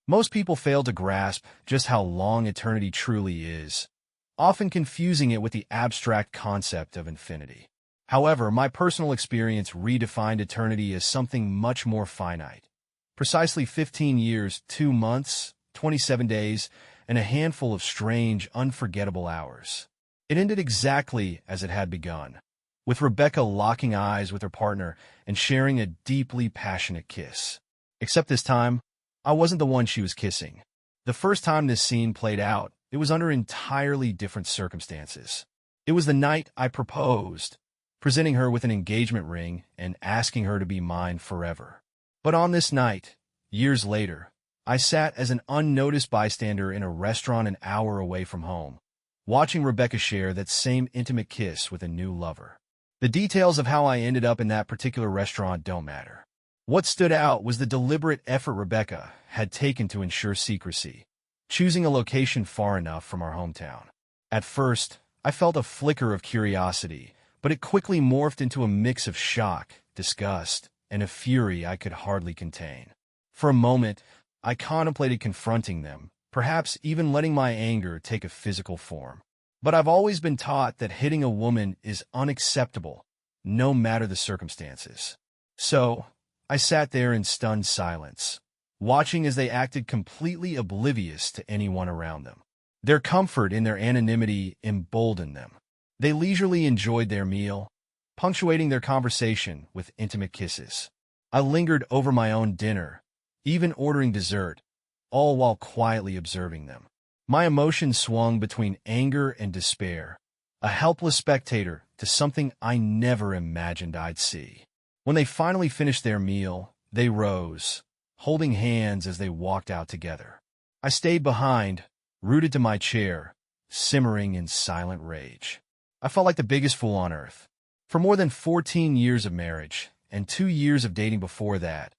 Most people fail to grasp just how long eternity truly is, often confusing it with the abstract concept of infinity. However, my personal experience redefined eternity as something much more finite. Precisely 15 years, 2 months, 27 days, and a handful of strange, unforgettable hours. It ended exactly as it had begun, with Rebecca locking eyes with her partner and sharing a deeply passionate kiss. Except this time, I wasn't the one she was kissing. The first time this scene played out, it was under entirely different circumstances. It was the night I proposed, presenting her with an engagement ring and asking her to be mine forever. But on this night, years later, I sat as an unnoticed bystander in a restaurant an hour away from home, watching Rebecca share that same intimate kiss with a new lover. The details of how I ended up in that particular restaurant don't matter. What stood out was the deliberate effort Rebecca had taken to ensure secrecy, choosing a location far enough from our hometown. At first, I felt a flicker of curiosity, but it quickly morphed into a mix of shock, disgust, and a fury I could hardly contain. For a moment, I contemplated confronting them, perhaps even letting my anger take a physical form. But I've always been taught that hitting a woman is unacceptable, no matter the circumstances. So, I sat there in stunned silence, watching as they acted completely oblivious to anyone around them. Their comfort in their anonymity emboldened them. They leisurely enjoyed their meal, punctuating their conversation with intimate kisses. I lingered over my own dinner, even ordering dessert, all while quietly observing them. My emotions swung between anger and despair, a helpless spectator to something I never imagined I'd see. When they finally finished their meal, they rose, holding hands as they walked out together. I stayed behind, rooted to my chair, simmering in silent rage. I felt like the biggest fool on earth. For more than 14 years of marriage, and 2 years of dating before that,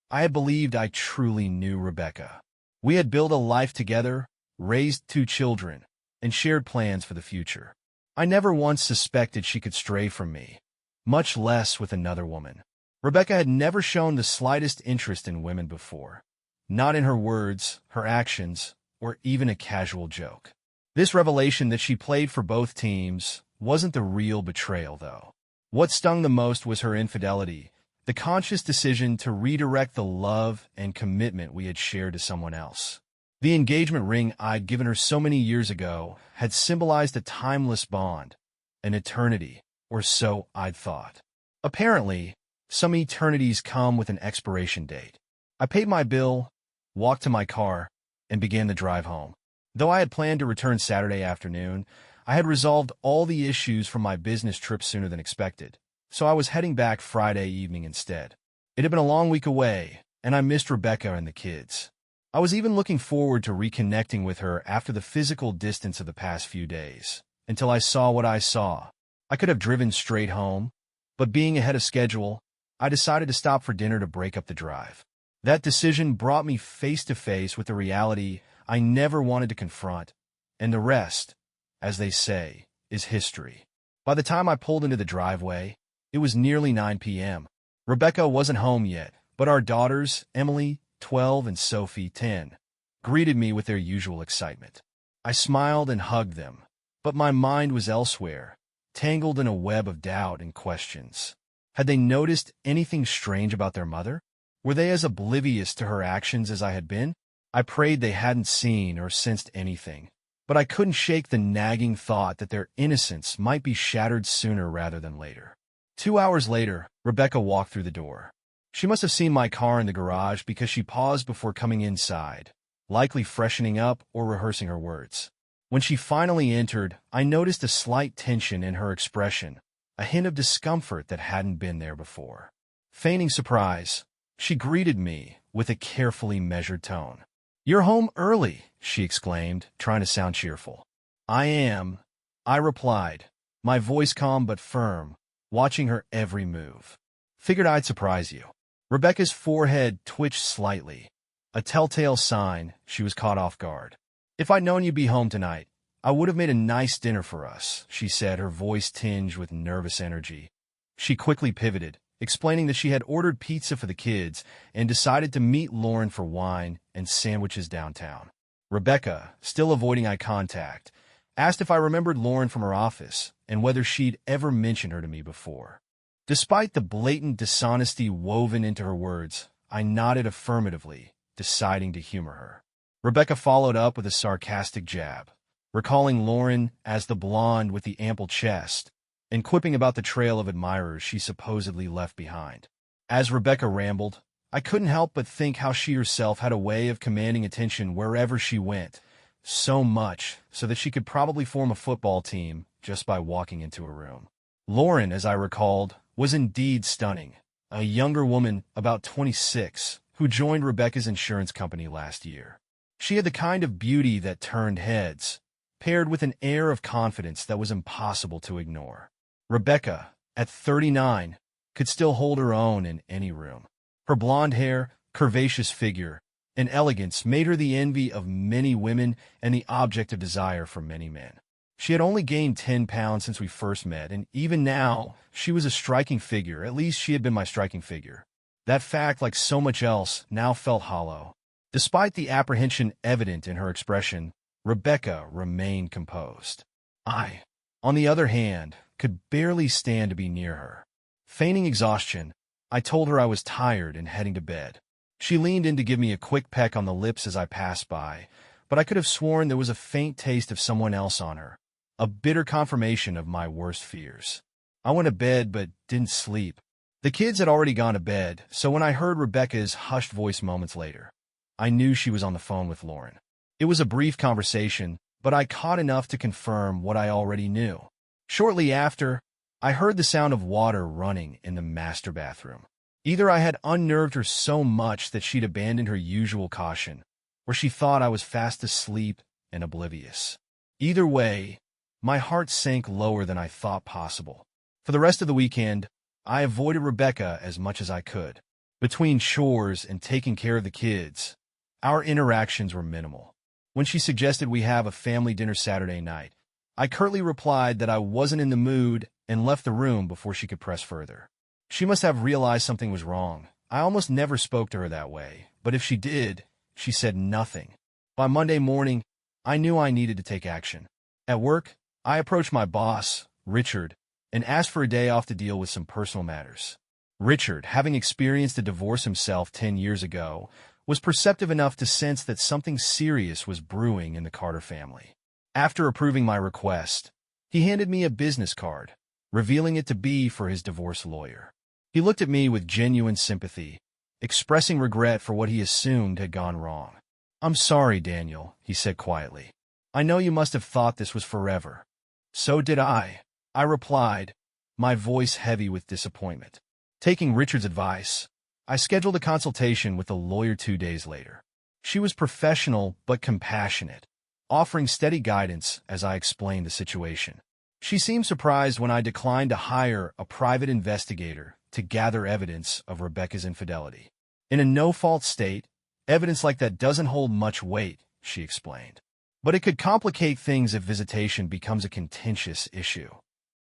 I had believed I truly knew Rebecca. We had built a life together, raised 2 children, and shared plans for the future. I never once suspected she could stray from me, much less with another woman. Rebecca had never shown the slightest interest in women before, not in her words, her actions, or even a casual joke. This revelation that she played for both teams wasn't the real betrayal, though. What stung the most was her infidelity, the conscious decision to redirect the love and commitment we had shared to someone else. The engagement ring I'd given her so many years ago had symbolized a timeless bond, an eternity, or so I'd thought. Apparently, some eternities come with an expiration date. I paid my bill, walked to my car, and began the drive home. Though I had planned to return Saturday afternoon, I had resolved all the issues from my business trip sooner than expected, so I was heading back Friday evening instead. It had been a long week away, and I missed Rebecca and the kids. I was even looking forward to reconnecting with her after the physical distance of the past few days, until I saw what I saw. I could have driven straight home, but being ahead of schedule, I decided to stop for dinner to break up the drive. That decision brought me face to face with the reality I never wanted to confront, and the rest, as they say, is history. By the time I pulled into the driveway, it was nearly 9 p.m. Rebecca wasn't home yet, but our daughters, Emily, 12, and Sophie, 10, greeted me with their usual excitement. I smiled and hugged them, but my mind was elsewhere, tangled in a web of doubt and questions. Had they noticed anything strange about their mother? Were they as oblivious to her actions as I had been? I prayed they hadn't seen or sensed anything, but I couldn't shake the nagging thought that their innocence might be shattered sooner rather than later. 2 hours later, Rebecca walked through the door. She must have seen my car in the garage because she paused before coming inside, likely freshening up or rehearsing her words. When she finally entered, I noticed a slight tension in her expression, a hint of discomfort that hadn't been there before. Feigning surprise, she greeted me with a carefully measured tone. "You're home early," she exclaimed, trying to sound cheerful. "I am," I replied, my voice calm but firm, watching her every move. "Figured I'd surprise you." Rebecca's forehead twitched slightly, a telltale sign she was caught off guard. "If I'd known you'd be home tonight, I would have made a nice dinner for us," she said, her voice tinged with nervous energy. She quickly pivoted, explaining that she had ordered pizza for the kids and decided to meet Lauren for wine and sandwiches downtown. Rebecca, still avoiding eye contact, asked if I remembered Lauren from her office and whether she'd ever mentioned her to me before. Despite the blatant dishonesty woven into her words, I nodded affirmatively, deciding to humor her. Rebecca followed up with a sarcastic jab, recalling Lauren as the blonde with the ample chest, and quipping about the trail of admirers she supposedly left behind. As Rebecca rambled, I couldn't help but think how she herself had a way of commanding attention wherever she went, so much so that she could probably form a football team just by walking into a room. Lauren, as I recalled, was indeed stunning, a younger woman about 26 who joined Rebecca's insurance company last year. She had the kind of beauty that turned heads, paired with an air of confidence that was impossible to ignore. Rebecca, at 39, could still hold her own in any room. Her blonde hair, curvaceous figure, and elegance made her the envy of many women and the object of desire for many men. She had only gained 10 pounds since we first met, and even now, she was a striking figure. At least she had been my striking figure. That fact, like so much else, now felt hollow. Despite the apprehension evident in her expression, Rebecca remained composed. I, on the other hand, could barely stand to be near her. Feigning exhaustion, I told her I was tired and heading to bed. She leaned in to give me a quick peck on the lips as I passed by, but I could have sworn there was a faint taste of someone else on her, a bitter confirmation of my worst fears. I went to bed but didn't sleep. The kids had already gone to bed, so when I heard Rebecca's hushed voice moments later, I knew she was on the phone with Lauren. It was a brief conversation, but I caught enough to confirm what I already knew. Shortly after, I heard the sound of water running in the master bathroom. Either I had unnerved her so much that she'd abandoned her usual caution, or she thought I was fast asleep and oblivious. Either way, my heart sank lower than I thought possible. For the rest of the weekend, I avoided Rebecca as much as I could. Between chores and taking care of the kids, our interactions were minimal. When she suggested we have a family dinner Saturday night, I curtly replied that I wasn't in the mood and left the room before she could press further. She must have realized something was wrong. I almost never spoke to her that way, but if she did, she said nothing. By Monday morning, I knew I needed to take action. At work, I approached my boss, Richard, and asked for a day off to deal with some personal matters. Richard, having experienced a divorce himself 10 years ago, was perceptive enough to sense that something serious was brewing in the Carter family. After approving my request, he handed me a business card, revealing it to be for his divorce lawyer. He looked at me with genuine sympathy, expressing regret for what he assumed had gone wrong. "I'm sorry, Daniel," he said quietly. "I know you must have thought this was forever." "So did I replied, my voice heavy with disappointment. Taking Richard's advice, I scheduled a consultation with the lawyer 2 days later. She was professional but compassionate, offering steady guidance as I explained the situation. She seemed surprised when I declined to hire a private investigator to gather evidence of Rebecca's infidelity. In a no-fault state, evidence like that doesn't hold much weight, she explained. But it could complicate things if visitation becomes a contentious issue.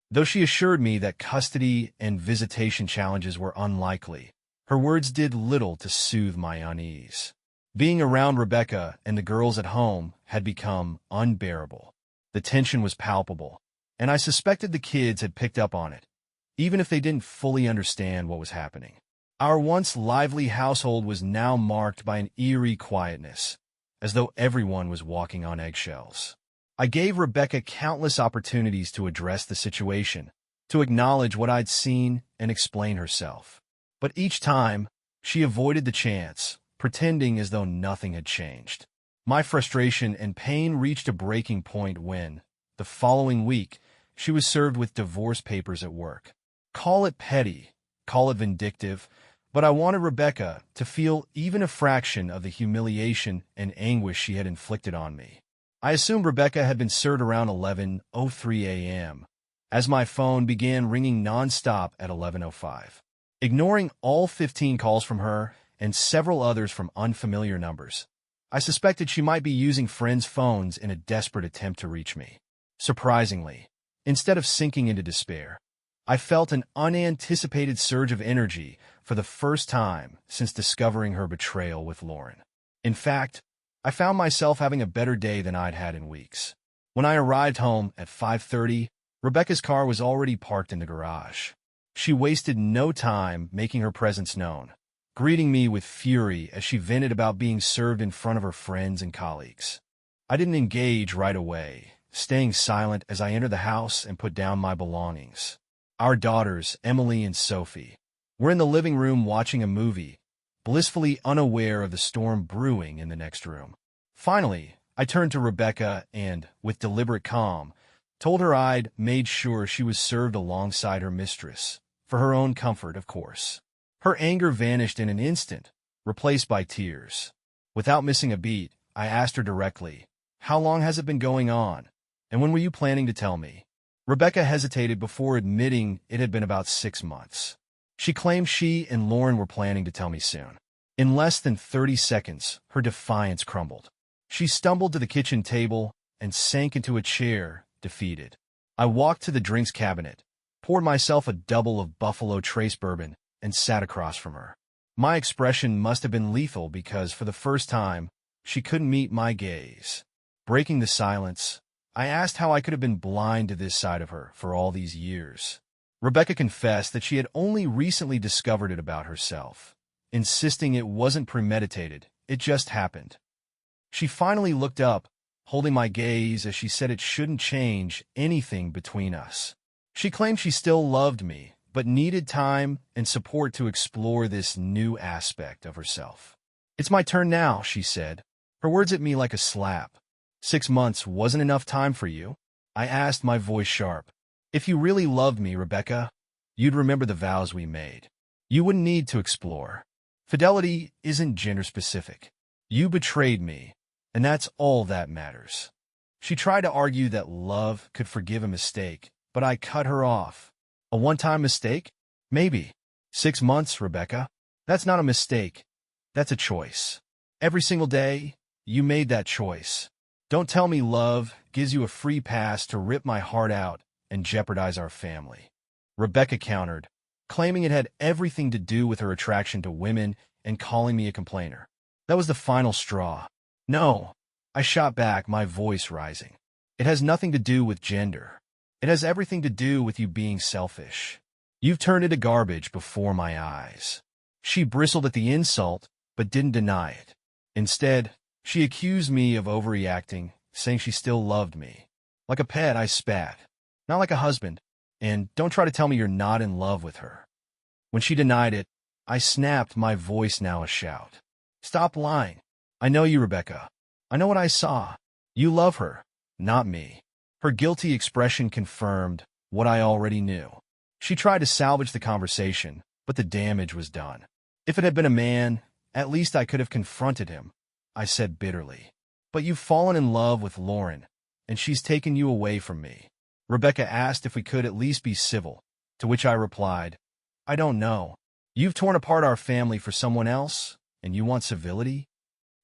Though she assured me that custody and visitation challenges were unlikely, her words did little to soothe my unease. Being around Rebecca and the girls at home had become unbearable. The tension was palpable, and I suspected the kids had picked up on it, even if they didn't fully understand what was happening. Our once lively household was now marked by an eerie quietness, as though everyone was walking on eggshells. I gave Rebecca countless opportunities to address the situation, to acknowledge what I'd seen and explain herself. But each time, she avoided the chance, pretending as though nothing had changed. My frustration and pain reached a breaking point when, the following week, she was served with divorce papers at work. Call it petty, call it vindictive, but I wanted Rebecca to feel even a fraction of the humiliation and anguish she had inflicted on me. I assumed Rebecca had been served around 11:03 a.m., as my phone began ringing nonstop at 11:05. Ignoring all 15 calls from her and several others from unfamiliar numbers, I suspected she might be using friends' phones in a desperate attempt to reach me. Surprisingly, instead of sinking into despair, I felt an unanticipated surge of energy for the first time since discovering her betrayal with Lauren. In fact, I found myself having a better day than I'd had in weeks. When I arrived home at 5:30, Rebecca's car was already parked in the garage. She wasted no time making her presence known, greeting me with fury as she vented about being served in front of her friends and colleagues. I didn't engage right away, staying silent as I entered the house and put down my belongings. Our daughters, Emily and Sophie, were in the living room watching a movie, blissfully unaware of the storm brewing in the next room. Finally, I turned to Rebecca and, with deliberate calm, told her I'd made sure she was served alongside her mistress, for her own comfort, of course. Her anger vanished in an instant, replaced by tears. Without missing a beat, I asked her directly, "How long has it been going on? And when were you planning to tell me?" Rebecca hesitated before admitting it had been about 6 months. She claimed she and Lauren were planning to tell me soon. In less than 30 seconds, her defiance crumbled. She stumbled to the kitchen table and sank into a chair, defeated. I walked to the drinks cabinet, poured myself a double of Buffalo Trace bourbon, and sat across from her. My expression must have been lethal because, for the first time, she couldn't meet my gaze. Breaking the silence, I asked how I could have been blind to this side of her for all these years. Rebecca confessed that she had only recently discovered it about herself, insisting it wasn't premeditated, it just happened. She finally looked up, holding my gaze as she said it shouldn't change anything between us. She claimed she still loved me, but needed time and support to explore this new aspect of herself. "It's my turn now," she said, her words at me like a slap. 6 months wasn't enough time for you?" I asked, my voice sharp. "If you really loved me, Rebecca, you'd remember the vows we made. You wouldn't need to explore. Fidelity isn't gender-specific. You betrayed me, and that's all that matters." She tried to argue that love could forgive a mistake, but I cut her off. "A one-time mistake? Maybe. 6 months, Rebecca. That's not a mistake. That's a choice. Every single day, you made that choice. Don't tell me love gives you a free pass to rip my heart out and jeopardize our family." Rebecca countered, claiming it had everything to do with her attraction to women and calling me a complainer. That was the final straw. "No," I shot back, my voice rising. "It has nothing to do with gender. It has everything to do with you being selfish. You've turned into garbage before my eyes." She bristled at the insult, but didn't deny it. Instead, she accused me of overreacting, saying she still loved me. Like a pet, I spat. "Not like a husband. And don't try to tell me you're not in love with her." When she denied it, I snapped, my voice now a shout. "Stop lying. I know you, Rebecca. I know what I saw. You love her, not me." Her guilty expression confirmed what I already knew. She tried to salvage the conversation, but the damage was done. "If it had been a man, at least I could have confronted him," I said bitterly. "But you've fallen in love with Lauren, and she's taken you away from me." Rebecca asked if we could at least be civil, to which I replied, "I don't know. You've torn apart our family for someone else, and you want civility?"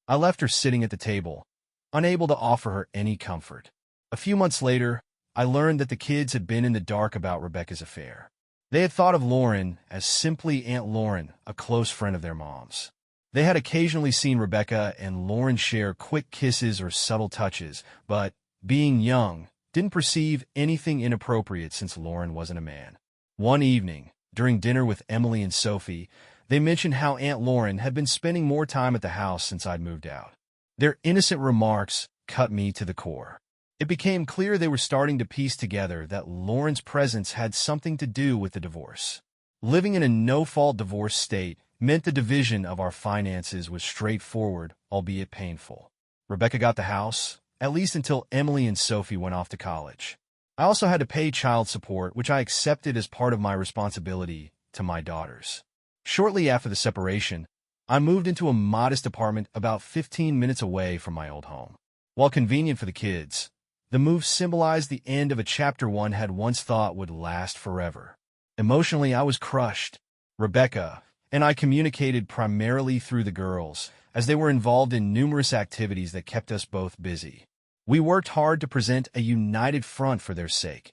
I left her sitting at the table, unable to offer her any comfort. A few months later, I learned that the kids had been in the dark about Rebecca's affair. They had thought of Lauren as simply Aunt Lauren, a close friend of their mom's. They had occasionally seen Rebecca and Lauren share quick kisses or subtle touches, but, being young, didn't perceive anything inappropriate since Lauren wasn't a man. One evening, during dinner with Emily and Sophie, they mentioned how Aunt Lauren had been spending more time at the house since I'd moved out. Their innocent remarks cut me to the core. It became clear they were starting to piece together that Lauren's presence had something to do with the divorce. Living in a no-fault divorce state meant the division of our finances was straightforward, albeit painful. Rebecca got the house, at least until Emily and Sophie went off to college. I also had to pay child support, which I accepted as part of my responsibility to my daughters. Shortly after the separation, I moved into a modest apartment about 15 minutes away from my old home. While convenient for the kids, the move symbolized the end of a chapter one had once thought would last forever. Emotionally, I was crushed. Rebecca and I communicated primarily through the girls, as they were involved in numerous activities that kept us both busy. We worked hard to present a united front for their sake.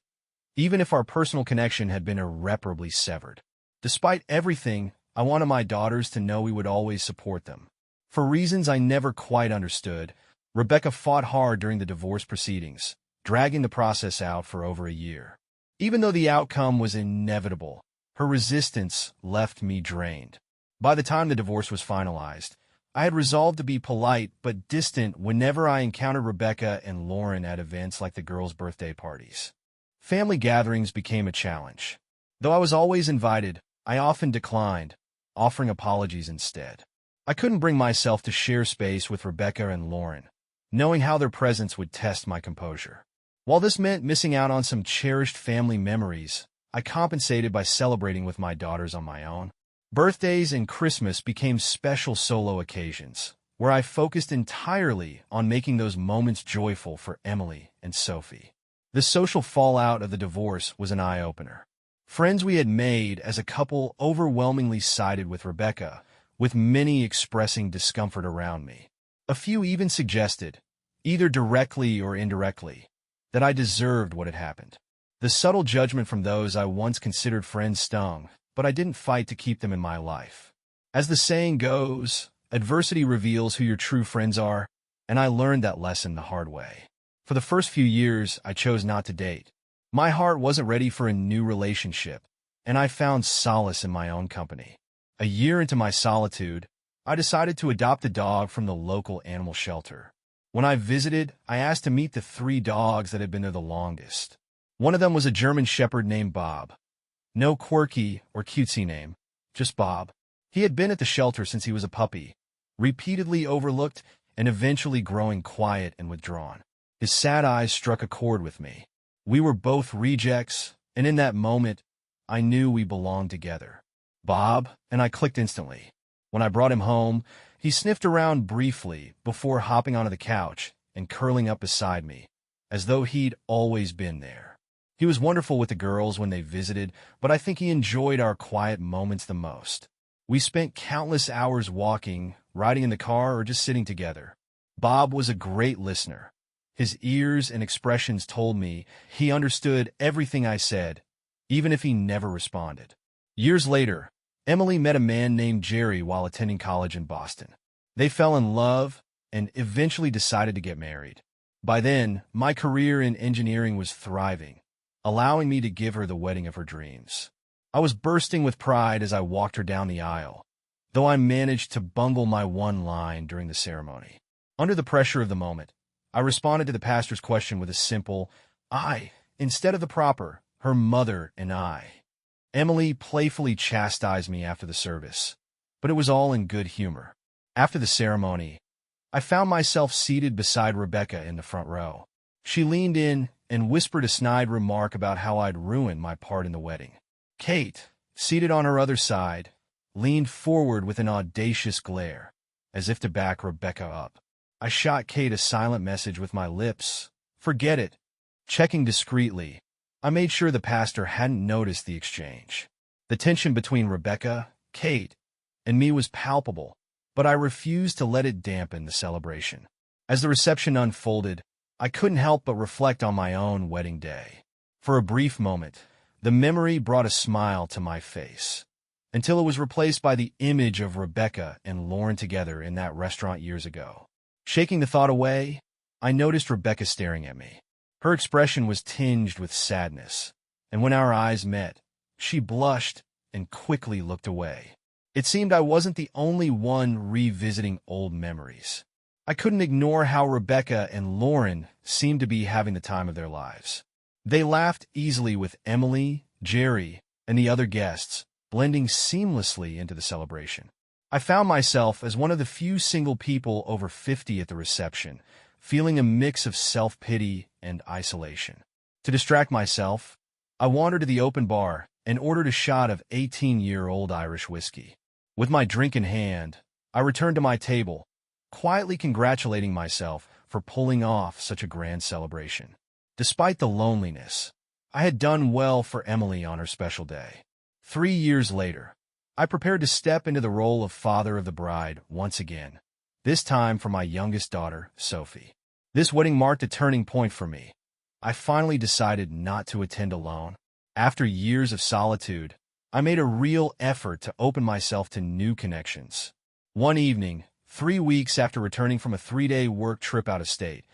even if our personal connection had been irreparably severed. Despite everything, I wanted my daughters to know we would always support them. For reasons I never quite understood, Rebecca fought hard during the divorce proceedings, dragging the process out for over a year. Even though the outcome was inevitable, her resistance left me drained. By the time the divorce was finalized, I had resolved to be polite but distant whenever I encountered Rebecca and Lauren at events like the girls' birthday parties. Family gatherings became a challenge. Though I was always invited, I often declined, offering apologies instead. I couldn't bring myself to share space with Rebecca and Lauren, knowing how their presence would test my composure. While this meant missing out on some cherished family memories, I compensated by celebrating with my daughters on my own. Birthdays and Christmas became special solo occasions, where I focused entirely on making those moments joyful for Emily and Sophie. The social fallout of the divorce was an eye-opener. Friends we had made as a couple overwhelmingly sided with Rebecca, with many expressing discomfort around me. A few even suggested, either directly or indirectly, that I deserved what had happened. The subtle judgment from those I once considered friends stung, but I didn't fight to keep them in my life. As the saying goes, adversity reveals who your true friends are, and I learned that lesson the hard way. For the first few years, I chose not to date. My heart wasn't ready for a new relationship, and I found solace in my own company. A year into my solitude, I decided to adopt a dog from the local animal shelter. When I visited, I asked to meet the 3 dogs that had been there the longest. One of them was a German Shepherd named Bob. No quirky or cutesy name, just Bob. He had been at the shelter since he was a puppy, repeatedly overlooked and eventually growing quiet and withdrawn. His sad eyes struck a chord with me. We were both rejects, and in that moment, I knew we belonged together. Bob and I clicked instantly. When I brought him home, he sniffed around briefly before hopping onto the couch and curling up beside me, as though he'd always been there. He was wonderful with the girls when they visited, but I think he enjoyed our quiet moments the most. We spent countless hours walking, riding in the car, or just sitting together. Bob was a great listener. His ears and expressions told me he understood everything I said, even if he never responded. Years later, Emily met a man named Jerry while attending college in Boston. They fell in love and eventually decided to get married. By then, my career in engineering was thriving, allowing me to give her the wedding of her dreams. I was bursting with pride as I walked her down the aisle, though I managed to bungle my one line during the ceremony. Under the pressure of the moment, I responded to the pastor's question with a simple, "I," instead of the proper, "her mother and I." Emily playfully chastised me after the service, but it was all in good humor. After the ceremony, I found myself seated beside Rebecca in the front row. She leaned in and whispered a snide remark about how I'd ruined my part in the wedding. Kate, seated on her other side, leaned forward with an audacious glare, as if to back Rebecca up. I shot Kate a silent message with my lips. Forget it. Checking discreetly, I made sure the pastor hadn't noticed the exchange. The tension between Rebecca, Kate, and me was palpable, but I refused to let it dampen the celebration. As the reception unfolded, I couldn't help but reflect on my own wedding day. For a brief moment, the memory brought a smile to my face, until it was replaced by the image of Rebecca and Lauren together in that restaurant years ago. Shaking the thought away, I noticed Rebecca staring at me. Her expression was tinged with sadness, and when our eyes met, she blushed and quickly looked away. It seemed I wasn't the only one revisiting old memories. I couldn't ignore how Rebecca and Lauren seemed to be having the time of their lives. They laughed easily with Emily, Jerry, and the other guests, blending seamlessly into the celebration. I found myself as one of the few single people over 50 at the reception, feeling a mix of self-pity and isolation. To distract myself, I wandered to the open bar and ordered a shot of 18-year-old Irish whiskey. With my drink in hand, I returned to my table, quietly congratulating myself for pulling off such a grand celebration. Despite the loneliness, I had done well for Emily on her special day. 3 years later, I prepared to step into the role of father of the bride once again, this time for my youngest daughter, Sophie. This wedding marked a turning point for me. I finally decided not to attend alone. After years of solitude, I made a real effort to open myself to new connections. One evening, 3 weeks after returning from a 3-day work trip out of state,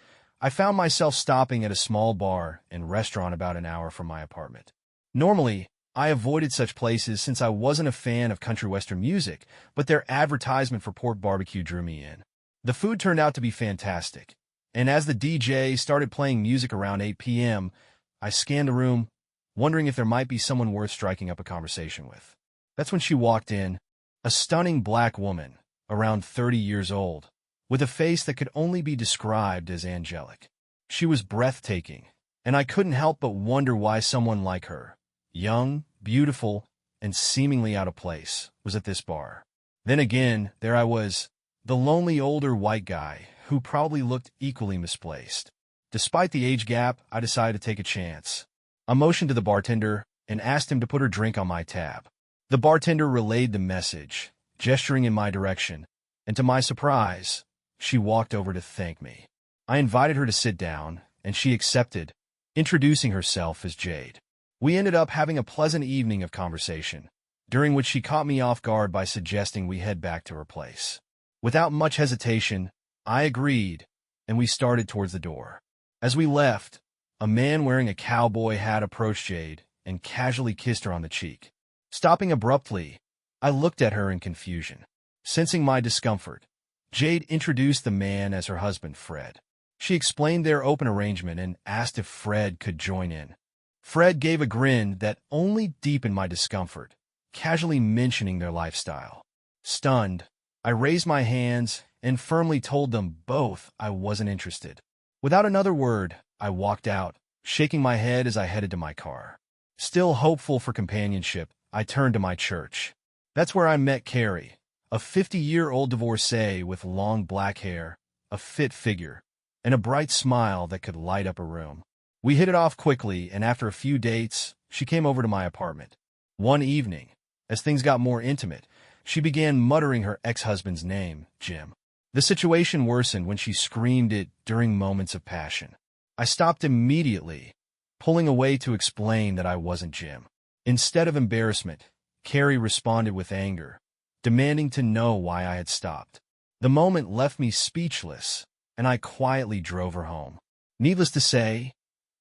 I found myself stopping at a small bar and restaurant about an hour from my apartment. Normally, I avoided such places since I wasn't a fan of country western music, but their advertisement for pork barbecue drew me in. The food turned out to be fantastic, and as the DJ started playing music around 8 p.m., I scanned the room, wondering if there might be someone worth striking up a conversation with. That's when she walked in, a stunning black woman, around 30 years old, with a face that could only be described as angelic. She was breathtaking, and I couldn't help but wonder why someone like her, young, beautiful, and seemingly out of place, was at this bar. Then again, there I was, the lonely older white guy who probably looked equally misplaced. Despite the age gap, I decided to take a chance. I motioned to the bartender and asked him to put her drink on my tab. The bartender relayed the message, gesturing in my direction, and to my surprise, she walked over to thank me. I invited her to sit down, and she accepted, introducing herself as Jade. We ended up having a pleasant evening of conversation, during which she caught me off guard by suggesting we head back to her place. Without much hesitation, I agreed, and we started towards the door. As we left, a man wearing a cowboy hat approached Jade and casually kissed her on the cheek. Stopping abruptly, I looked at her in confusion. Sensing my discomfort, Jade introduced the man as her husband, Fred. She explained their open arrangement and asked if Fred could join in. Fred gave a grin that only deepened my discomfort, casually mentioning their lifestyle. Stunned, I raised my hands and firmly told them both I wasn't interested. Without another word, I walked out, shaking my head as I headed to my car. Still hopeful for companionship, I turned to my church. That's where I met Carrie, a 50-year-old divorcee with long black hair, a fit figure, and a bright smile that could light up a room. We hit it off quickly, and after a few dates, she came over to my apartment. One evening, as things got more intimate, she began muttering her ex-husband's name, Jim. The situation worsened when she screamed it during moments of passion. I stopped immediately, pulling away to explain that I wasn't Jim. Instead of embarrassment, Carrie responded with anger, demanding to know why I had stopped. The moment left me speechless, and I quietly drove her home. Needless to say,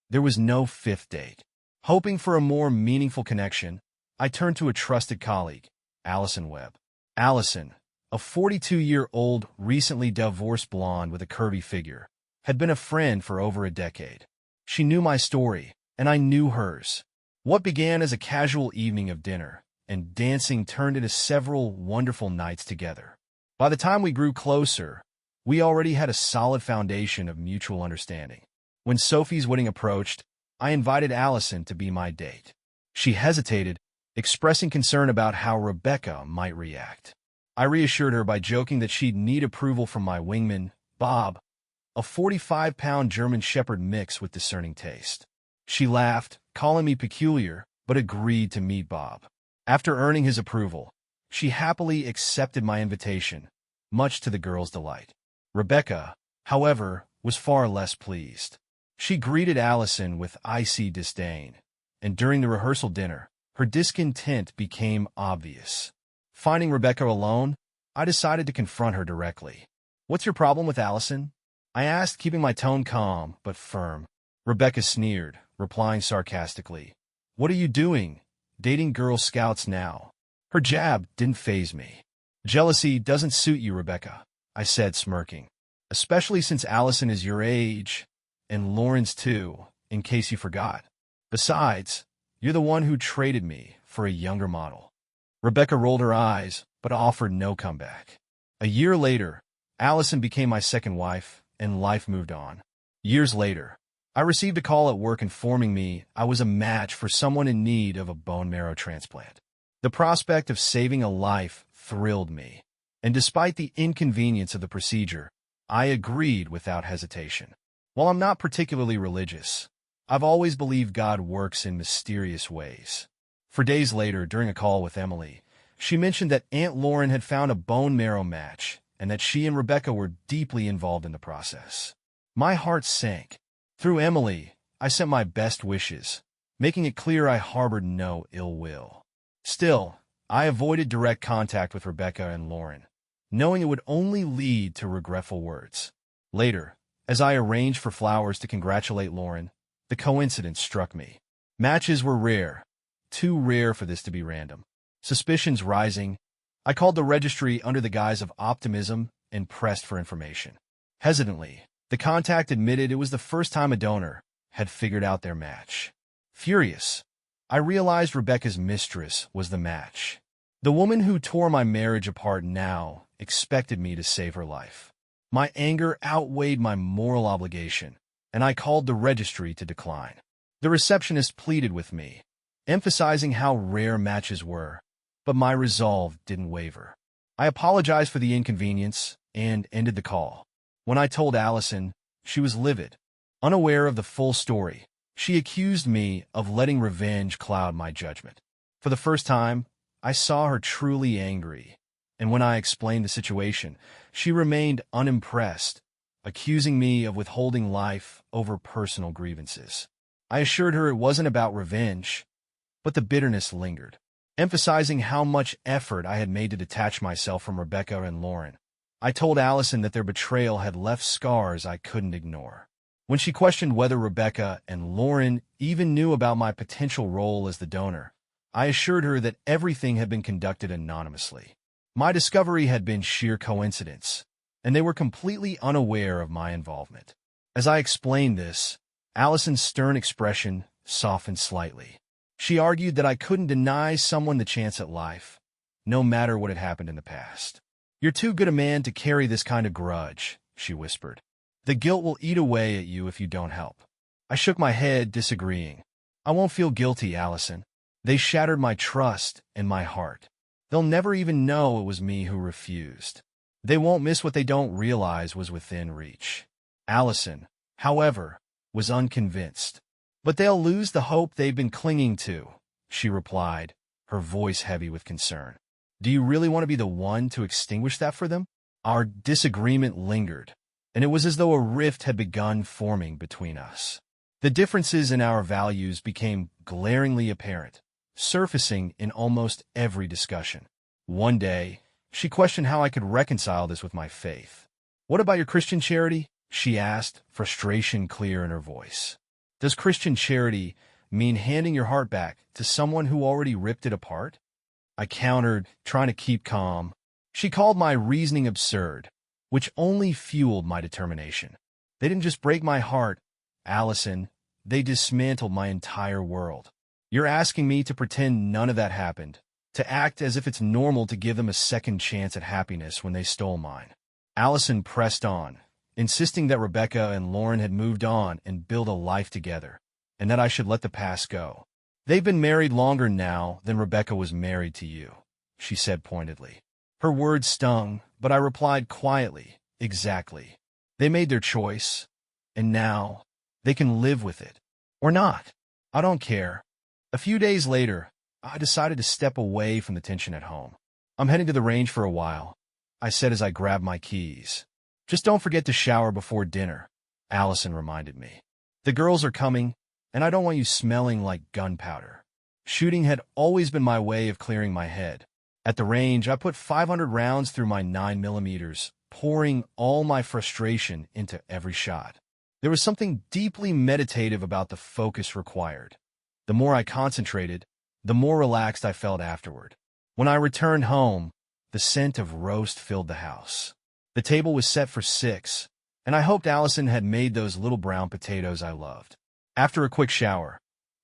there was no fifth date. Hoping for a more meaningful connection, I turned to a trusted colleague, Allison Webb. Allison, a 42-year-old recently divorced blonde with a curvy figure, had been a friend for over a decade. She knew my story, and I knew hers. What began as a casual evening of dinner and dancing turned into several wonderful nights together. By the time we grew closer, we already had a solid foundation of mutual understanding. When Sophie's wedding approached, I invited Allison to be my date. She hesitated, expressing concern about how Rebecca might react. I reassured her by joking that she'd need approval from my wingman, Bob, a 45-pound German Shepherd mix with discerning taste. She laughed, calling me peculiar, but agreed to meet Bob. After earning his approval, she happily accepted my invitation, much to the girl's delight. Rebecca, however, was far less pleased. She greeted Allison with icy disdain, and during the rehearsal dinner, her discontent became obvious. Finding Rebecca alone, I decided to confront her directly. "What's your problem with Allison?" I asked, keeping my tone calm but firm. Rebecca sneered, replying sarcastically, "What are you doing? Dating Girl Scouts now?" Her jab didn't faze me. "Jealousy doesn't suit you, Rebecca," I said, smirking. "Especially since Allison is your age, and Lauren's too, in case you forgot. Besides, you're the one who traded me for a younger model." Rebecca rolled her eyes, but offered no comeback. A year later, Allison became my second wife, and life moved on. Years later, I received a call at work informing me I was a match for someone in need of a bone marrow transplant. The prospect of saving a life thrilled me, and despite the inconvenience of the procedure, I agreed without hesitation. While I'm not particularly religious, I've always believed God works in mysterious ways. For days later, during a call with Emily, she mentioned that Aunt Lauren had found a bone marrow match and that she and Rebecca were deeply involved in the process. My heart sank. Through Emily, I sent my best wishes, making it clear I harbored no ill will. Still, I avoided direct contact with Rebecca and Lauren, knowing it would only lead to regretful words. Later, as I arranged for flowers to congratulate Lauren, the coincidence struck me. Matches were rare, too rare for this to be random. Suspicions rising, I called the registry under the guise of optimism and pressed for information. Hesitantly, the contact admitted it was the first time a donor had figured out their match. Furious, I realized Rebecca's mistress was the match. The woman who tore my marriage apart now expected me to save her life. My anger outweighed my moral obligation, and I called the registry to decline. The receptionist pleaded with me, emphasizing how rare matches were, but my resolve didn't waver. I apologized for the inconvenience and ended the call. When I told Allison, she was livid. Unaware of the full story, she accused me of letting revenge cloud my judgment. For the first time, I saw her truly angry, and when I explained the situation, she remained unimpressed, accusing me of withholding life over personal grievances. I assured her it wasn't about revenge, but the bitterness lingered, emphasizing how much effort I had made to detach myself from Rebecca and Lauren. I told Allison that their betrayal had left scars I couldn't ignore. When she questioned whether Rebecca and Lauren even knew about my potential role as the donor, I assured her that everything had been conducted anonymously. My discovery had been sheer coincidence, and they were completely unaware of my involvement. As I explained this, Allison's stern expression softened slightly. She argued that I couldn't deny someone the chance at life, no matter what had happened in the past. "You're too good a man to carry this kind of grudge," she whispered. "The guilt will eat away at you if you don't help." I shook my head, disagreeing. "I won't feel guilty, Allison. They shattered my trust and my heart. They'll never even know it was me who refused. They won't miss what they don't realize was within reach." Allison, however, was unconvinced. "But they'll lose the hope they've been clinging to," she replied, her voice heavy with concern. "Do you really want to be the one to extinguish that for them?" Our disagreement lingered, and it was as though a rift had begun forming between us. The differences in our values became glaringly apparent, surfacing in almost every discussion. One day, she questioned how I could reconcile this with my faith. "What about your Christian charity?" she asked, frustration clear in her voice. "Does Christian charity mean handing your heart back to someone who already ripped it apart?" I countered, trying to keep calm. She called my reasoning absurd, which only fueled my determination. "They didn't just break my heart, Allison. They dismantled my entire world. You're asking me to pretend none of that happened, to act as if it's normal to give them a second chance at happiness when they stole mine." Allison pressed on, insisting that Rebecca and Lauren had moved on and built a life together, and that I should let the past go. "They've been married longer now than Rebecca was married to you," she said pointedly. Her words stung, but I replied quietly, "Exactly. They made their choice, and now they can live with it. Or not. I don't care." A few days later, I decided to step away from the tension at home. "I'm heading to the range for a while," I said as I grabbed my keys. "Just don't forget to shower before dinner," Allison reminded me. "The girls are coming, and I don't want you smelling like gunpowder." Shooting had always been my way of clearing my head. At the range, I put 500 rounds through my 9mm, pouring all my frustration into every shot. There was something deeply meditative about the focus required. The more I concentrated, the more relaxed I felt afterward. When I returned home, the scent of roast filled the house. The table was set for 6, and I hoped Allison had made those little brown potatoes I loved. After a quick shower,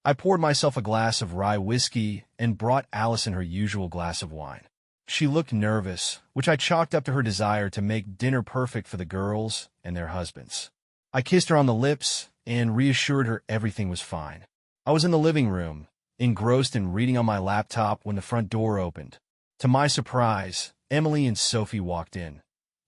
I poured myself a glass of rye whiskey and brought Allison her usual glass of wine. She looked nervous, which I chalked up to her desire to make dinner perfect for the girls and their husbands. I kissed her on the lips and reassured her everything was fine. I was in the living room, engrossed in reading on my laptop when the front door opened. To my surprise, Emily and Sophie walked in,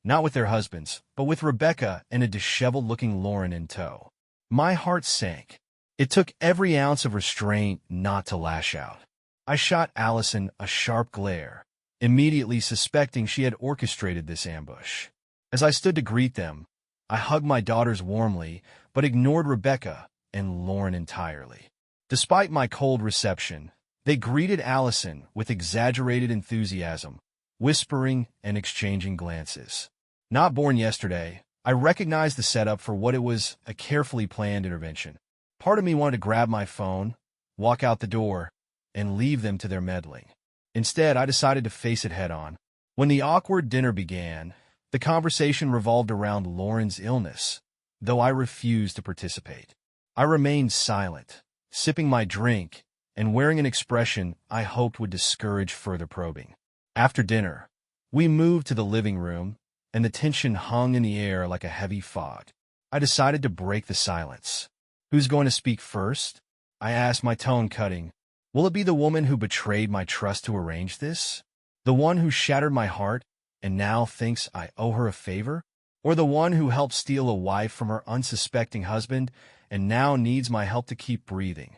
not with their husbands, but with Rebecca and a disheveled-looking Lauren in tow. My heart sank. It took every ounce of restraint not to lash out. I shot Allison a sharp glare, immediately suspecting she had orchestrated this ambush. As I stood to greet them, I hugged my daughters warmly, but ignored Rebecca, and Lauren entirely. Despite my cold reception, they greeted Allison with exaggerated enthusiasm, whispering and exchanging glances. Not born yesterday, I recognized the setup for what it was, a carefully planned intervention. Part of me wanted to grab my phone, walk out the door, and leave them to their meddling. Instead, I decided to face it head-on. When the awkward dinner began, the conversation revolved around Lauren's illness, though I refused to participate. I remained silent, sipping my drink and wearing an expression I hoped would discourage further probing. After dinner, we moved to the living room, and the tension hung in the air like a heavy fog. I decided to break the silence. "Who's going to speak first?" I asked, my tone cutting. "Will it be the woman who betrayed my trust to arrange this? The one who shattered my heart and now thinks I owe her a favor? Or the one who helped steal a wife from her unsuspecting husband and now needs my help to keep breathing?"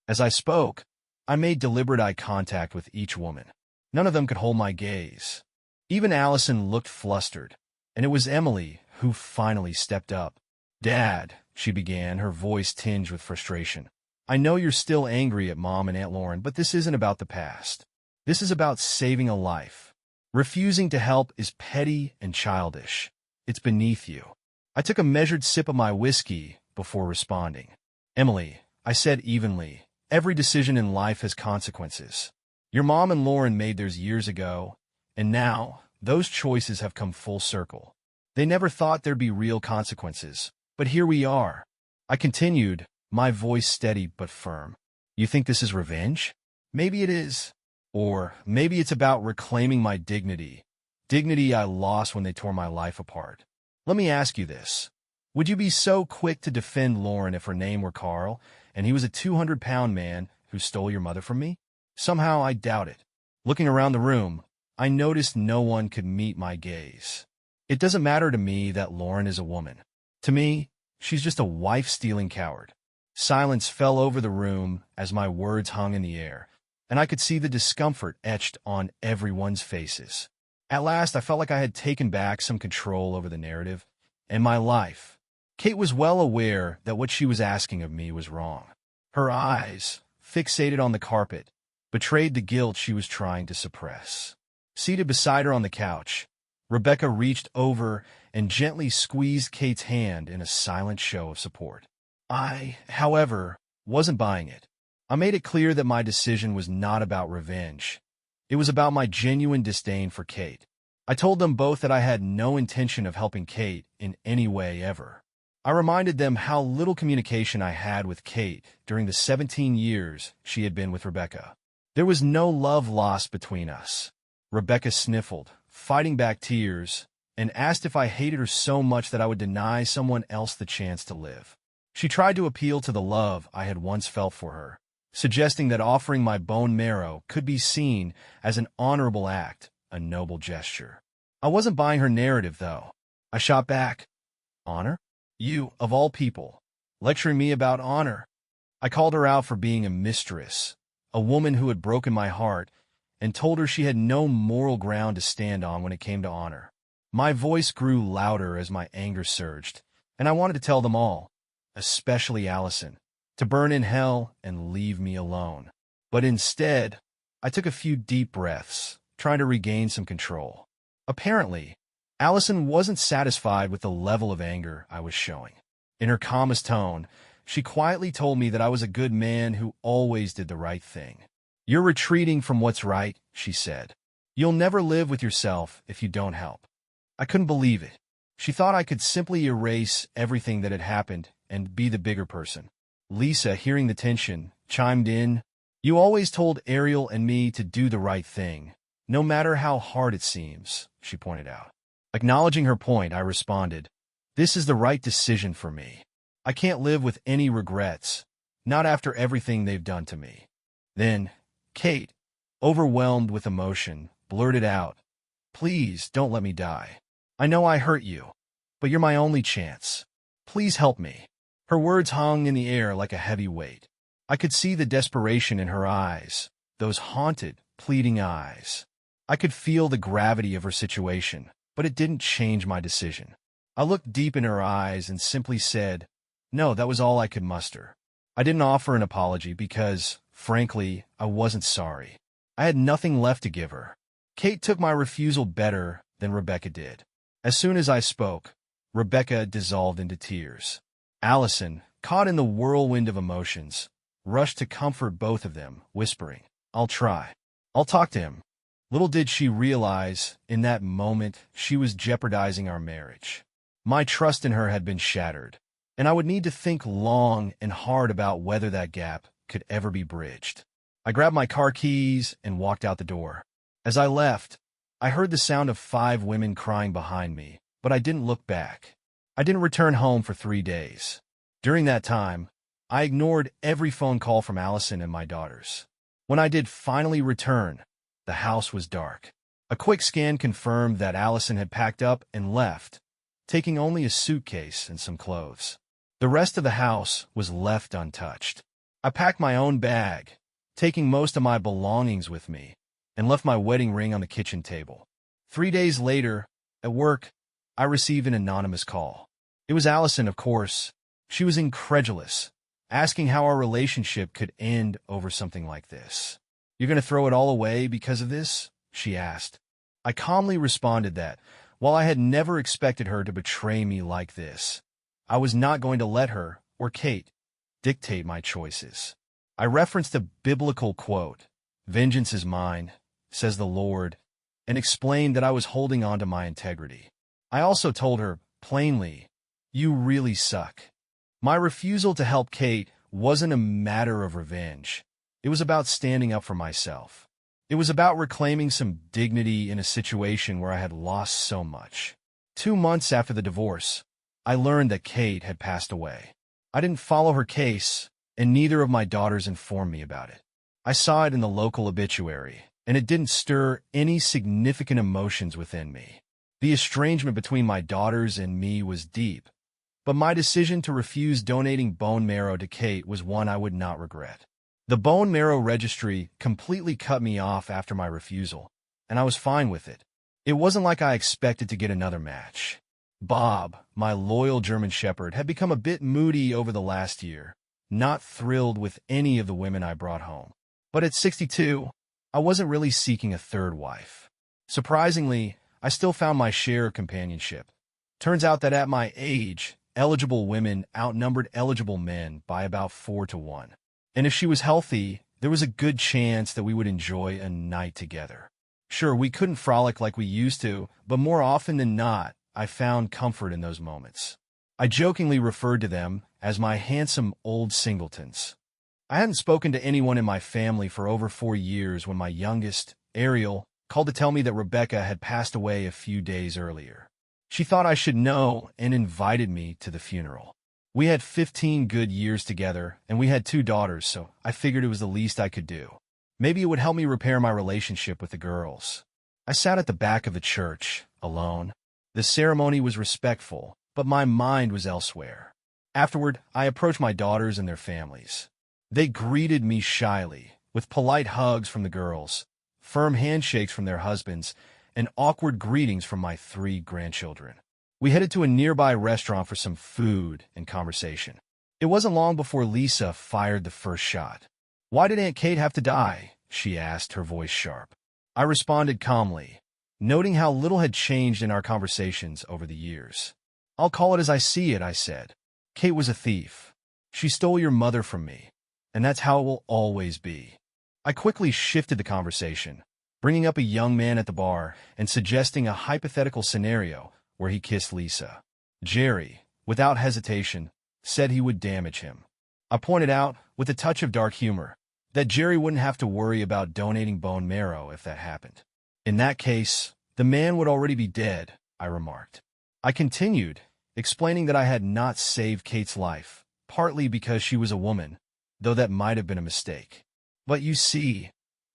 As I spoke, I made deliberate eye contact with each woman. None of them could hold my gaze. Even Allison looked flustered, and it was Emily who finally stepped up. "Dad," she began, her voice tinged with frustration. "I know you're still angry at Mom and Aunt Lauren, but this isn't about the past. This is about saving a life. Refusing to help is petty and childish. It's beneath you." I took a measured sip of my whiskey before responding. "Emily," I said evenly, "every decision in life has consequences. Your mom and Lauren made theirs years ago, and now those choices have come full circle. They never thought there'd be real consequences, but here we are." I continued, my voice steady but firm. "You think this is revenge? Maybe it is. Or maybe it's about reclaiming my dignity. Dignity I lost when they tore my life apart. Let me ask you this. Would you be so quick to defend Lauren if her name were Carl, and he was a 200-pound man who stole your mother from me?" Somehow I doubt it. Looking around the room, I noticed no one could meet my gaze. It doesn't matter to me that Lauren is a woman. To me, she's just a wife-stealing coward. Silence fell over the room as my words hung in the air, and I could see the discomfort etched on everyone's faces. At last, I felt like I had taken back some control over the narrative and my life. Kate was well aware that what she was asking of me was wrong. Her eyes, fixated on the carpet, betrayed the guilt she was trying to suppress. Seated beside her on the couch, Rebecca reached over and gently squeezed Kate's hand in a silent show of support. I, however, wasn't buying it. I made it clear that my decision was not about revenge. It was about my genuine disdain for Kate. I told them both that I had no intention of helping Kate in any way ever. I reminded them how little communication I had with Kate during the 17 years she had been with Rebecca. There was no love lost between us. Rebecca sniffled, fighting back tears, and asked if I hated her so much that I would deny someone else the chance to live. She tried to appeal to the love I had once felt for her, suggesting that offering my bone marrow could be seen as an honorable act, a noble gesture. I wasn't buying her narrative, though. I shot back. "Honor? You, of all people, lecturing me about honor?" I called her out for being a mistress, a woman who had broken my heart, and told her she had no moral ground to stand on when it came to honor. My voice grew louder as my anger surged, and I wanted to tell them all, especially Allison, to burn in hell and leave me alone. But instead, I took a few deep breaths, trying to regain some control. Apparently, Allison wasn't satisfied with the level of anger I was showing. In her calmest tone, she quietly told me that I was a good man who always did the right thing. "You're retreating from what's right," she said. "You'll never live with yourself if you don't help." I couldn't believe it. She thought I could simply erase everything that had happened and be the bigger person. Lisa, hearing the tension, chimed in. "You always told Ariel and me to do the right thing, no matter how hard it seems," she pointed out. Acknowledging her point, I responded, "This is the right decision for me. I can't live with any regrets, not after everything they've done to me." Then, Kate, overwhelmed with emotion, blurted out, "Please don't let me die. I know I hurt you, but you're my only chance. Please help me." Her words hung in the air like a heavy weight. I could see the desperation in her eyes, those haunted, pleading eyes. I could feel the gravity of her situation, but it didn't change my decision. I looked deep in her eyes and simply said, No, that was all I could muster. I didn't offer an apology because, frankly, I wasn't sorry. I had nothing left to give her. Kate took my refusal better than Rebecca did. As soon as I spoke, Rebecca dissolved into tears. Allison, caught in the whirlwind of emotions, rushed to comfort both of them, whispering, "I'll try. I'll talk to him." Little did she realize, in that moment, she was jeopardizing our marriage. My trust in her had been shattered, and I would need to think long and hard about whether that gap could ever be bridged. I grabbed my car keys and walked out the door. As I left, I heard the sound of 5 women crying behind me, but I didn't look back. I didn't return home for 3 days. During that time, I ignored every phone call from Allison and my daughters. When I did finally return, the house was dark. A quick scan confirmed that Allison had packed up and left, taking only a suitcase and some clothes. The rest of the house was left untouched. I packed my own bag, taking most of my belongings with me, and left my wedding ring on the kitchen table. 3 days later, at work, I received an anonymous call. It was Allison, of course. She was incredulous, asking how our relationship could end over something like this. "You're going to throw it all away because of this?" she asked. I calmly responded that, while I had never expected her to betray me like this, I was not going to let her, or Kate, dictate my choices. I referenced a biblical quote, "Vengeance is mine, says the Lord," and explained that I was holding on to my integrity. I also told her, plainly, "You really suck." My refusal to help Kate wasn't a matter of revenge. It was about standing up for myself. It was about reclaiming some dignity in a situation where I had lost so much. 2 months after the divorce, I learned that Kate had passed away. I didn't follow her case, and neither of my daughters informed me about it. I saw it in the local obituary, and it didn't stir any significant emotions within me. The estrangement between my daughters and me was deep, but my decision to refuse donating bone marrow to Kate was one I would not regret. The bone marrow registry completely cut me off after my refusal, and I was fine with it. It wasn't like I expected to get another match. Bob, my loyal German Shepherd, had become a bit moody over the last year, not thrilled with any of the women I brought home. But at 62, I wasn't really seeking a third wife. Surprisingly, I still found my share of companionship. Turns out that at my age, eligible women outnumbered eligible men by about 4 to 1. And if she was healthy, there was a good chance that we would enjoy a night together. Sure, we couldn't frolic like we used to, but more often than not, I found comfort in those moments. I jokingly referred to them as my handsome old singletons. I hadn't spoken to anyone in my family for over 4 years when my youngest, Ariel, called to tell me that Rebecca had passed away a few days earlier. She thought I should know and invited me to the funeral. We had 15 good years together, and we had 2 daughters, so I figured it was the least I could do. Maybe it would help me repair my relationship with the girls. I sat at the back of the church, alone. The ceremony was respectful, but my mind was elsewhere. Afterward, I approached my daughters and their families. They greeted me shyly, with polite hugs from the girls, firm handshakes from their husbands, and awkward greetings from my 3 grandchildren. We headed to a nearby restaurant for some food and conversation. It wasn't long before Lisa fired the first shot. "Why did Aunt Kate have to die?" she asked, her voice sharp. I responded calmly, noting how little had changed in our conversations over the years. "I'll call it as I see it," I said. "Kate was a thief. She stole your mother from me, and that's how it will always be." I quickly shifted the conversation, bringing up a young man at the bar and suggesting a hypothetical scenario where he kissed Lisa. Jerry, without hesitation, said he would damage him. I pointed out, with a touch of dark humor, that Jerry wouldn't have to worry about donating bone marrow if that happened. "In that case, the man would already be dead," I remarked. I continued, explaining that I had not saved Kate's life, partly because she was a woman, though that might have been a mistake. "But you see,"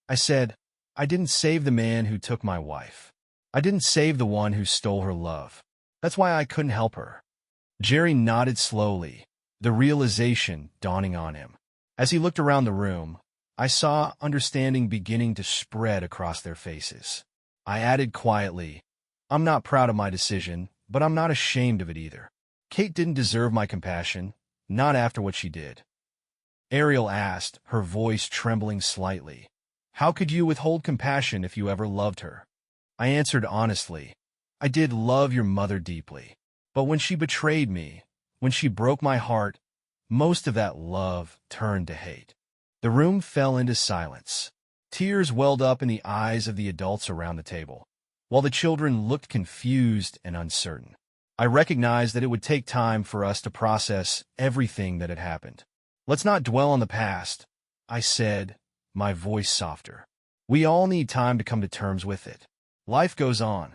I said, "I didn't save the man who took my wife. I didn't save the one who stole her love. That's why I couldn't help her." Jerry nodded slowly, the realization dawning on him. As he looked around the room, I saw understanding beginning to spread across their faces. I added quietly, "I'm not proud of my decision, but I'm not ashamed of it either. Kate didn't deserve my compassion, Not after what she did. Ariel asked, her voice trembling slightly. How could you withhold compassion if you ever loved her? I answered honestly. I did love your mother deeply. But when she betrayed me, when she broke my heart, most of that love turned to hate. The room fell into silence. Tears welled up in the eyes of the adults around the table, while the children looked confused and uncertain. I recognized that it would take time for us to process everything that had happened. Let's not dwell on the past, I said, my voice softer. We all need time to come to terms with it. Life goes on.